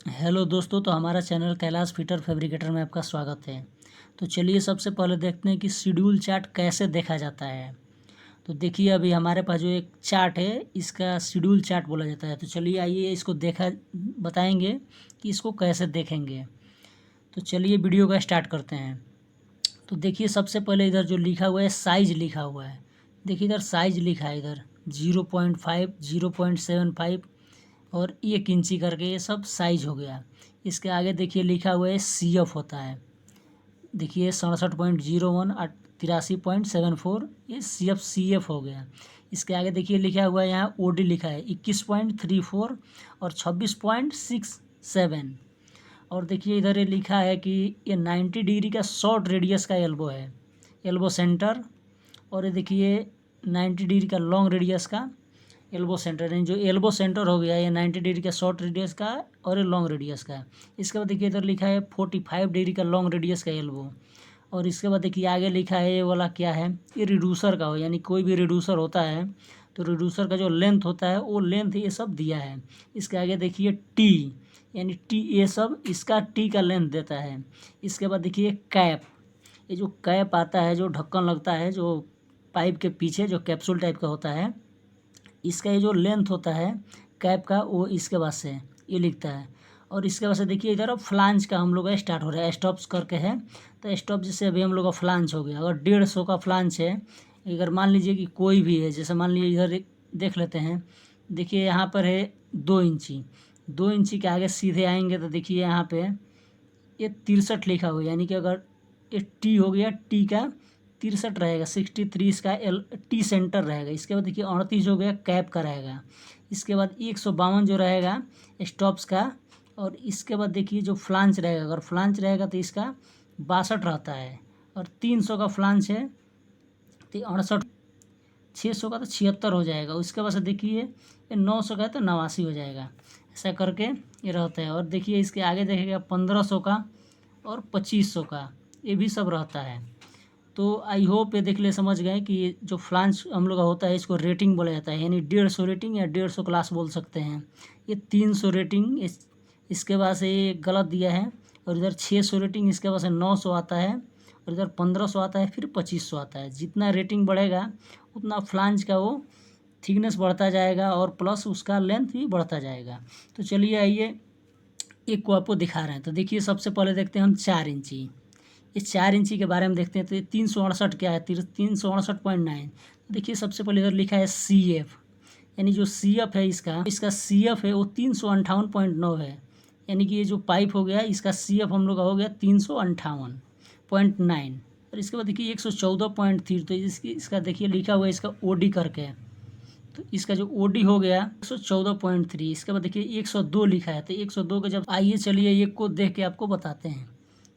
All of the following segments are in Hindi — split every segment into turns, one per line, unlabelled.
हेलो दोस्तों, तो हमारा चैनल कैलाश फिटर फैब्रिकेटर में आपका स्वागत है। तो चलिए सबसे पहले देखते हैं कि शेड्यूल चार्ट कैसे देखा जाता है। तो देखिए अभी हमारे पास जो एक चार्ट है इसका शेड्यूल चार्ट बोला जाता है। तो चलिए आइए इसको बताएंगे कि इसको कैसे देखेंगे। तो चलिए वीडियो का स्टार्ट करते हैं। तो देखिए सबसे पहले इधर जो लिखा हुआ है साइज लिखा हुआ है। देखिए इधर साइज लिखा है, इधर 0.5, 0.75 और 1 इंची करके ये सब साइज हो गया। इसके आगे देखिए लिखा हुआ है CF होता है। देखिए 67.01 83.74 ये CF हो गया। इसके आगे देखिए लिखा हुआ है यहाँ OD लिखा है 21.34 और 26.67। और देखिए इधर ये लिखा है कि ये 90 डिग्री का शॉर्ट रेडियस का एल्बो है, एल्बो सेंटर। और ये देखिए 90 डिग्री का लॉन्ग रेडियस का एल्बो सेंटर, यानी जो एल्बो सेंटर हो गया ये 90 डिग्री का शॉर्ट रेडियस का और ये लॉन्ग रेडियस का है। इसके बाद देखिए इधर लिखा है 45 डिग्री का लॉन्ग रेडियस का एल्बो। और इसके बाद देखिए आगे लिखा है ये वाला क्या है, ये रिड्यूसर का हो, यानी कोई भी रिड्यूसर होता है तो रिड्यूसर का जो लेंथ होता है वो लेंथ ये सब दिया है। इसके आगे देखिए टी, यानी टी ये सब इसका टी का लेंथ देता है। इसके बाद देखिए कैप, ये जो कैप आता है जो ढक्कन लगता है जो पाइप के पीछे जो कैप्सूल टाइप का होता है, इसका ये जो लेंथ होता है कैप का वो इसके बाद से ये लिखता है। और इसके बाद से देखिए इधर अब फ्लांज का हम लोग का स्टार्ट हो रहा है, स्टॉप्स करके है। तो स्टॉप जैसे अभी हम लोग का फ्लांज हो गया, अगर 150 का फ्लांज है, अगर मान लीजिए कि कोई भी है, जैसे मान लीजिए इधर देख लेते हैं। देखिए यहाँ पर है 2 इंची, 2 इंची के आगे सीधे आएंगे तो देखिए यहाँ पे ये 63 लिखा हुआ है, यानी कि अगर ये टी हो गया, टी का 63 रहेगा, 63 इसका टी सेंटर रहेगा। इसके बाद देखिए 38 हो गया कैप का रहेगा। इसके बाद 152 जो रहेगा स्टॉप्स का। और इसके बाद देखिए जो फ्लांच रहेगा, अगर फ्लांच रहेगा तो इसका 62 रहता है। और 300 का फ्लांच है तो 68, 600 का तो 76 हो जाएगा। उसके बाद से देखिए ये 900 का है तो 89 हो जाएगा। ऐसा करके ये रहता है। और देखिए इसके आगे देखेगा 1500 का और 2500 का, ये भी सब रहता है। तो आई होप ये देख ले समझ गए कि जो फ्लांच हम लोग का होता है इसको रेटिंग बोला जाता है, यानी 150 रेटिंग या 150 क्लास बोल सकते हैं। ये 300 रेटिंग इसके बाद से ये गलत दिया है। और इधर 600 रेटिंग, इसके बाद से 900 आता है। और इधर 1500 आता है, फिर 2500 आता है। जितना रेटिंग बढ़ेगा उतना फ्लांज का वो थिकनेस बढ़ता जाएगा और प्लस उसका लेंथ भी बढ़ता जाएगा। तो चलिए आइए एक को आपको दिखा रहे हैं। तो देखिए सबसे पहले देखते हैं हम 4 इंची। इस 4 इंची के बारे में देखते हैं। तो ये 368 क्या है, 368.9। देखिए सबसे पहले इधर लिखा है CF, यानी जो CF है इसका CF है वो 358.9 है। यानी कि ये जो पाइप हो गया इसका CF हम लोग का हो गया 358.9। और इसके बाद देखिए 114.3, तो इसका देखिए लिखा हुआ है इसका OD करके। तो इसका जो OD हो गया 114.3। इसके बाद देखिए 102 लिखा है, तो 102 के जब आइए चलिए एक को देख के आपको बताते हैं।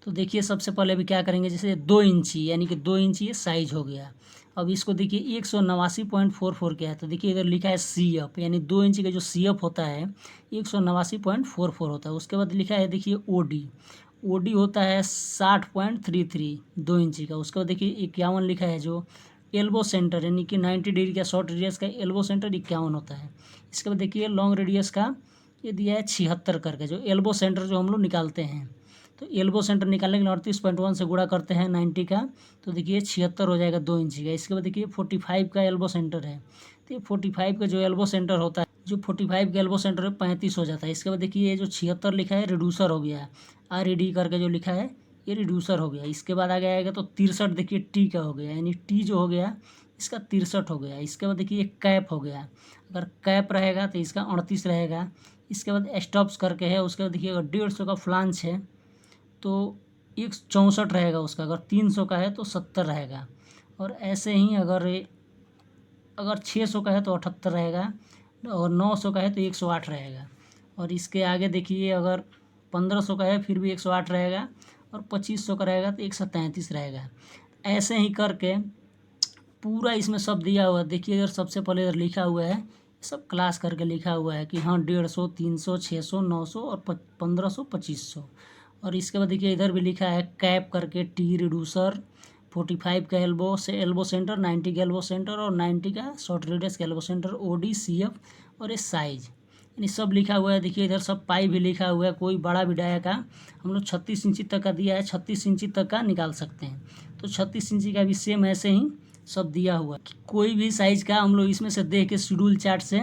तो देखिए सबसे पहले अभी क्या करेंगे, जैसे 2 इंची, यानी कि 2 इंची ये साइज हो गया। अब इसको देखिए 189.44 क्या है, तो देखिए इधर लिखा है CF, यानी 2 इंची का जो CF होता है 189.44 होता है। उसके बाद लिखा है देखिए OD होता है 60.33 2 इंची का। उसके बाद देखिए 51 लिखा है जो एल्बो सेंटर, यानी कि 90 डिग्री का शॉर्ट रेडियस का एल्बो सेंटर 51 होता है। इसके बाद देखिए लॉन्ग रेडियस का ये दिया है 76 करके, जो एल्बो सेंटर जो हम लोग निकालते हैं। तो एल्बो सेंटर निकालने के लिए 38.1 से गुणा करते हैं 90 का, तो देखिए 76 हो जाएगा 2 इंची का। इसके बाद देखिए 45 का एल्बो सेंटर है, तो ये 45 का जो एल्बो सेंटर होता है, जो 45 का एल्बो सेंटर है 35 हो जाता है। इसके बाद देखिए ये जो 76 लिखा है रिड्यूसर हो गया, RED करके जो लिखा है ये रिड्यूसर हो गया। इसके बाद आगे आएगा तो 63 देखिए टी का हो गया, यानी टी जो हो गया इसका 63 हो गया। इसके बाद देखिए कैप हो गया, अगर कैप रहेगा तो इसका 38 रहेगा। इसके बाद स्टॉप्स करके है। उसके बाद देखिए अगर 150 का फ्लांच है तो 164 रहेगा उसका, अगर 300 का है तो 70 रहेगा। और ऐसे ही अगर 600 का है तो 78 रहेगा, और 900 का है तो 108 रहेगा। और इसके आगे देखिए अगर 1500 का है फिर भी 108 रहेगा, और 2500 का रहेगा तो 133 रहेगा। ऐसे ही करके पूरा इसमें सब दिया हुआ है। देखिए इधर सबसे पहले इधर लिखा हुआ है, सब क्लास करके लिखा हुआ है कि हाँ 150, 300, 600, 900 और 1500, 2500। और इसके बाद देखिए इधर भी लिखा है कैप करके, टी रिड्यूसर, 45 का एल्बो सेंटर, 90 का एल्बो सेंटर और 90 का शॉर्ट रेडियस का एल्बो सेंटर, OD CF और ये साइज। यानी सब लिखा हुआ है। देखिए इधर सब पाई भी लिखा हुआ है। कोई बड़ा भी डाया का हम लोग 36 इंची तक का दिया है, 36 इंची तक का निकाल सकते हैं। तो 36 इंची का भी सेम ऐसे ही सब दिया हुआ है। कोई भी साइज़ का हम लोग इसमें से देख के शेड्यूल चार्ट से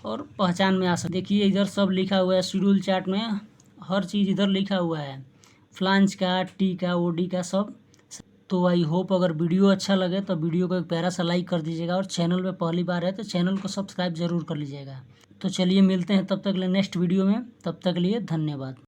और पहचान में आ सकते। देखिए इधर सब लिखा हुआ है शेड्यूल चार्ट में, हर चीज़ इधर लिखा हुआ है, फ्लांज का, टी का, ओडी का सब। तो आई होप अगर वीडियो अच्छा लगे तो वीडियो को एक प्यारा सा लाइक कर दीजिएगा, और चैनल पे पहली बार है तो चैनल को सब्सक्राइब ज़रूर कर लीजिएगा। तो चलिए मिलते हैं तब तक के लिए नेक्स्ट वीडियो में, तब तक के लिए धन्यवाद।